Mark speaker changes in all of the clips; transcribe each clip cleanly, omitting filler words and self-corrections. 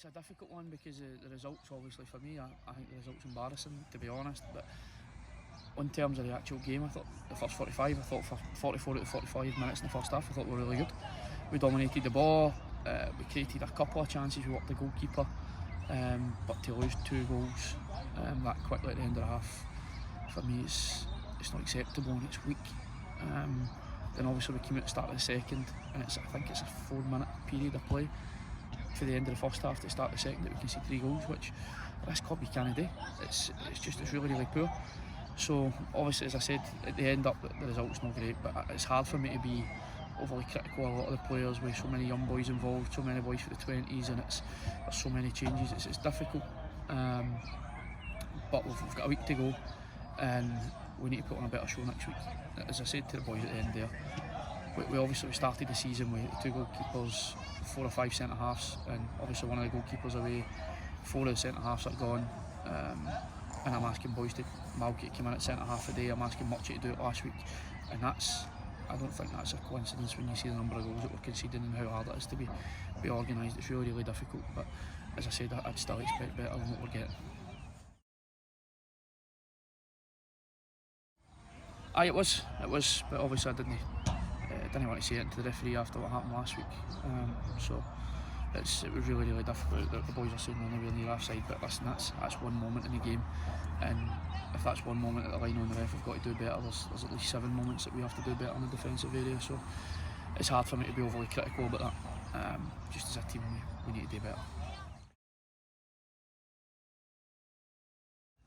Speaker 1: a difficult one because the results, obviously for me, I think the results embarrassing, to be honest. But in terms of the actual game, I thought the first 45, I thought for 44 out of 45 minutes in the first half, I thought we were really good. We dominated the ball, we created a couple of chances, we worked the goalkeeper, but to lose 2 goals that quickly at the end of the half, for me it's not acceptable and it's weak. Then obviously we came out at the start of the second, and I think it's a 4-minute period of play for the end of the first half to start the second that we can see 3 goals, which this club you can't do. It's really poor. So obviously, as I said, at the end up the result's not great, but it's hard for me to be overly critical of a lot of the players with so many young boys involved, so many boys for the 20s, and there's so many changes. It's difficult, but we've got a week to go, and we need to put on a better show next week. As I said to the boys at the end there, we obviously started the season with 2 goalkeepers, 4 or 5 centre halves, and obviously one of the goalkeepers away, 4 of the centre halves are gone. And I'm asking boys to Malkit came in at centre half a day. I'm asking Murchie to do it last week, and I don't think that's a coincidence when you see the number of goals that we're conceding and how hard it is to be organised. It's really difficult, but as I said, I'd still expect better than what we're getting. It was, but obviously I didn't want to say it to the referee after what happened last week. So it was really difficult. The boys are saying they're really near offside, but listen, that's one moment in the game, and if that's one moment at the line on the ref, we've got to do better. There's at least 7 moments that we have to do better in the defensive area, so it's hard for me to be overly critical about that. Just as a team, we need to do better.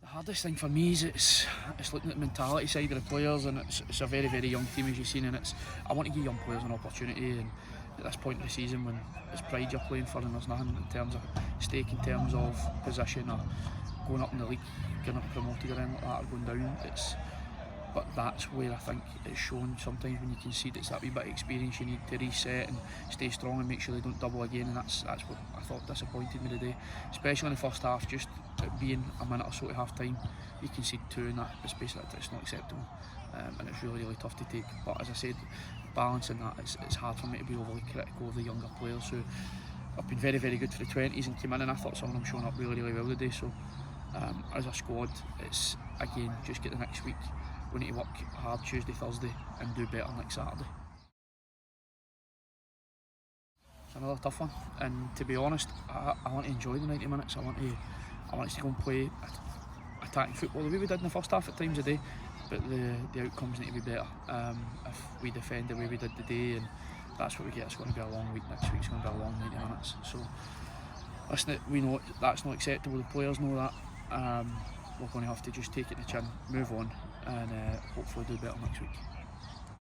Speaker 1: The hardest thing for me is it's looking at the mentality side of the players, and it's a very young team, as you've seen, and I want to give young players an opportunity, and at this point of the season when it's pride you're playing for and there's nothing in terms of stake, in terms of position or going up in the league, getting promoted or anything like that, or going down, but that's where I think it's shown sometimes when you can see it's that wee bit of experience you need to reset and stay strong and make sure they don't double again, and that's what I thought disappointed me today, especially in the first half. Just being a minute or so to half time, you concede 2 in that space. It's not acceptable, and it's really tough to take. But as I said, balancing that, it's hard for me to be overly critical of the younger players who have been very good for the 20s and came in, and I thought some of them showing up really well today. So as a squad, it's again just get the next week. We need to work hard Tuesday, Thursday, and do better next Saturday. It's another tough one, and to be honest, I want to enjoy the 90 minutes. I want us to go and play attacking football the way we did in the first half at times a day, but the outcomes need to be better. If we defend the way we did today, and that's what we get, it's going to be a long week next week. It's going to be a long 90 minutes. So listen, we know that's not acceptable. The players know that. We're going to have to just take it to the chin, move on, and hopefully do better next week.